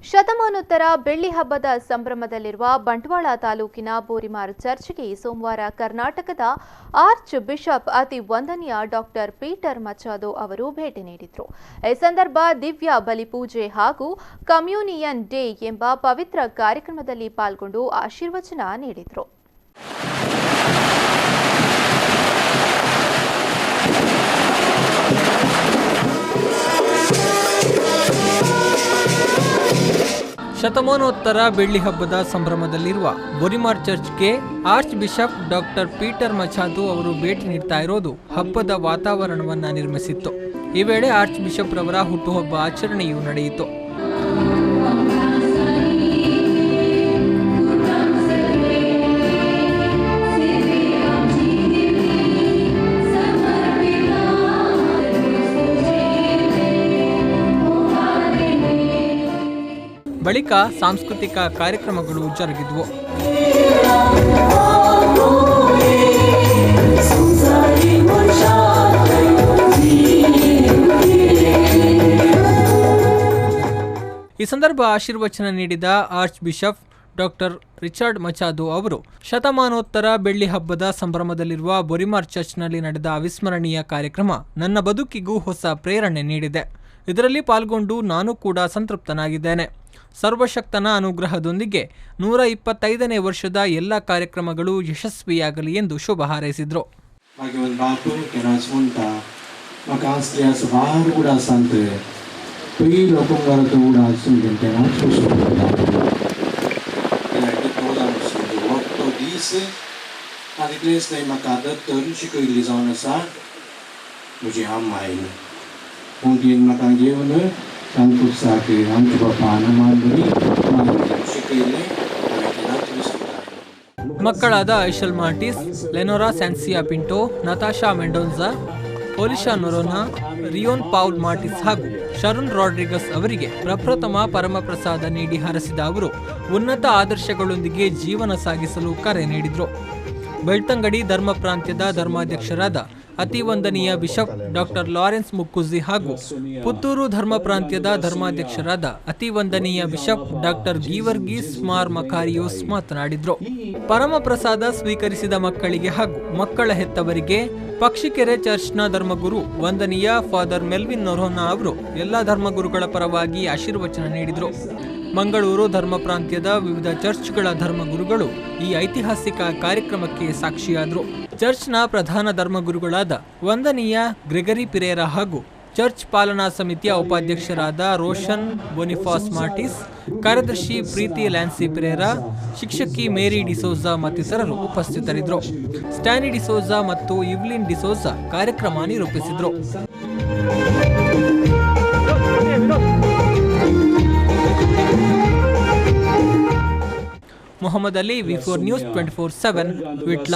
ಶತಮಾನೋತ್ತರ ಬೆಳ್ಳಿ ಹಬ್ಬದ ಸಂಭ್ರಮದಲ್ಲಿರುವ ಬಂಟ್ವಾಳ ತಾಲೂಕಿನ ಬೋರಿಮಾರ್ ಚರ್ಚ್ಗೆ ಸೋಮವಾರ ಕರ್ನಾಟಕದ ಆರ್ಚ್ ಬಿಷಪ್ ಅತಿ ವಂದನೀಯ ಡಾಕ್ಟರ್ ಪೀಟರ್ ಮಚಾದೋ ಅವರು ಭೇಟಿ ನೀಡಿದರು. ಈ ಸಂದರ್ಭ ದಿವ್ಯ ಬಲಿಪೂಜೆ ಹಾಗೂ ಕಮ್ಯೂನಿಯನ್ ಡೇ ಎಂಬ ಪವಿತ್ರ ಕಾರ್ಯಕ್ರಮದಲ್ಲಿ ಪಾಲ್ಗೊಂಡು ಆಶೀರ್ವಚನ ನೀಡಿದರು. ಶತಮಾನೋತ್ತರ ಬೆಳ್ಳಿ ಹಬ್ಬದ ಸಂಭ್ರಮದಲ್ಲಿರುವ ಬೋರಿಮಾರ್ ಚರ್ಚ್ಗೆ ಆರ್ಚ್ ಬಿಷಪ್ ಡಾಕ್ಟರ್ ಪೀಟರ್ ಮಚಾದೋ ಅವರು ಭೇಟಿ ನೀಡ್ತಾ ಇರೋದು ಹಬ್ಬದ ವಾತಾವರಣವನ್ನ ನಿರ್ಮಿಸಿತ್ತು. ಈ ವೇಳೆ ಆರ್ಚ್ ಬಿಷಪ್ ರವರ ಹುಟ್ಟುಹಬ್ಬ ಆಚರಣೆಯೂ ನಡೆಯಿತು. ಬಳಿಕ ಸಾಂಸ್ಕೃತಿಕ ಕಾರ್ಯಕ್ರಮಗಳು ಜರುಗಿದ್ವು. ಈ ಸಂದರ್ಭ ಆಶೀರ್ವಚನ ನೀಡಿದ ಆರ್ಚ್ ಬಿಷಪ್ ಡಾಕ್ಟರ್ ರಿಚರ್ಡ್ ಮಚಾದೋ ಅವರು ಶತಮಾನೋತ್ತರ ಬೆಳ್ಳಿ ಹಬ್ಬದ ಸಂಭ್ರಮದಲ್ಲಿರುವ ಬೋರಿಮಾರ್ ಚರ್ಚ್ನಲ್ಲಿ ನಡೆದ ಅವಿಸ್ಮರಣೀಯ ಕಾರ್ಯಕ್ರಮ ನನ್ನ ಬದುಕಿಗೂ ಹೊಸ ಪ್ರೇರಣೆ ನೀಡಿದೆ. ಇದರಲ್ಲಿ ಪಾಲ್ಗೊಂಡು ನಾನು ಕೂಡ ಸಂತೃಪ್ತನಾಗಿದ್ದೇನೆ. ಸರ್ವಶಕ್ತನ ಅನುಗ್ರಹದೊಂದಿಗೆ 125ನೇ ವರ್ಷದ ಎಲ್ಲ ಕಾರ್ಯಕ್ರಮಗಳು ಯಶಸ್ವಿಯಾಗಲಿ ಎಂದು ಶುಭ ಹಾರೈಸಿದರು. ಮಕ್ಕಳಾದ ಐಶಲ್ ಮಾರ್ಟಿಸ್, ಲೆನೋರಾ ಸ್ಯಾನ್ಸಿಯಾ ಪಿಂಟೋ, ನತಾಶಾ ಮೆಂಡೋನ್ಜಾ, ಓಲಿಶಾ ನೊರೋನಾ, ರಿಯೋನ್ ಪೌಲ್ ಮಾರ್ಟಿಸ್ ಹಾಗೂ ಶರುನ್ ರಾಡ್ರಿಗಸ್ ಅವರಿಗೆ ಪ್ರಪ್ರಥಮ ಪರಮಪ್ರಸಾದ ನೀಡಿ ಹರಸಿದ ಅವರು ಉನ್ನತ ಆದರ್ಶಗಳೊಂದಿಗೆ ಜೀವನ ಸಾಗಿಸಲು ಕರೆ ನೀಡಿದರು. ಬೆಳ್ತಂಗಡಿ ಧರ್ಮ ಪ್ರಾಂತ್ಯದ ಧರ್ಮಾಧ್ಯಕ್ಷರಾದ ಅತಿ ವಂದನೀಯ ಬಿಷಪ್ ಡಾಕ್ಟರ್ ಲಾರೆನ್ಸ್ ಮುಕ್ಕುಜಿ ಹಾಗೂ ಪುತ್ತೂರು ಧರ್ಮ ಪ್ರಾಂತ್ಯದ ಧರ್ಮಾಧ್ಯಕ್ಷರಾದ ಅತಿ ವಂದನೀಯ ಬಿಷಪ್ ಡಾಕ್ಟರ್ ಗೀವರ್ಗೀಸ್ ಮಾರ್ ಮಕಾರಿಯೋಸ್ ಮಾತನಾಡಿದರು. ಪರಮ ಪ್ರಸಾದ ಸ್ವೀಕರಿಸಿದ ಮಕ್ಕಳಿಗೆ ಹಾಗೂ ಮಕ್ಕಳ ಹೆತ್ತವರಿಗೆ ಪಕ್ಷಿಕೆರೆ ಚರ್ಚ್ನ ಧರ್ಮಗುರು ವಂದನೀಯ ಫಾದರ್ ಮೆಲ್ವಿನ್ ನೊರೋನಾ ಅವರು ಎಲ್ಲ ಧರ್ಮಗುರುಗಳ ಪರವಾಗಿ ಆಶೀರ್ವಚನ ನೀಡಿದರು. ಮಂಗಳೂರು ಧರ್ಮ ಪ್ರಾಂತ್ಯದ ವಿವಿಧ ಚರ್ಚ್ಗಳ ಧರ್ಮಗುರುಗಳು ಈ ಐತಿಹಾಸಿಕ ಕಾರ್ಯಕ್ರಮಕ್ಕೆ ಸಾಕ್ಷಿಯಾದರು. ಚರ್ಚ್ನ ಪ್ರಧಾನ ಧರ್ಮಗುರುಗಳಾದ ವಂದನೀಯ ಗ್ರೆಗರಿ ಪಿರೇರಾ ಹಾಗೂ ಚರ್ಚ್ ಪಾಲನಾ ಸಮಿತಿಯ ಉಪಾಧ್ಯಕ್ಷರಾದ ರೋಷನ್ ಬೊನಿಫಾಸ್ ಮಾರ್ಟಿಸ್, ಕಾರ್ಯದರ್ಶಿ ಪ್ರೀತಿ ಲ್ಯಾನ್ಸಿ ಪಿರೇರಾ, ಶಿಕ್ಷಕಿ ಮೇರಿ ಡಿಸೋಜಾ ಮತ್ತಿತರರು ಉಪಸ್ಥಿತರಿದ್ದರು. ಸ್ಟ್ಯಾನಿ ಡಿಸೋಜಾ ಮತ್ತು ಇವ್ಲಿನ್ ಡಿಸೋಜಾ ಕಾರ್ಯಕ್ರಮ ನಿರೂಪಿಸಿದರು. ಮೊಹಮ್ಮದ್ ಅಲಿ, ವಿ4 ನ್ಯೂಸ್ 24/7 ವಿಟ್ಲ.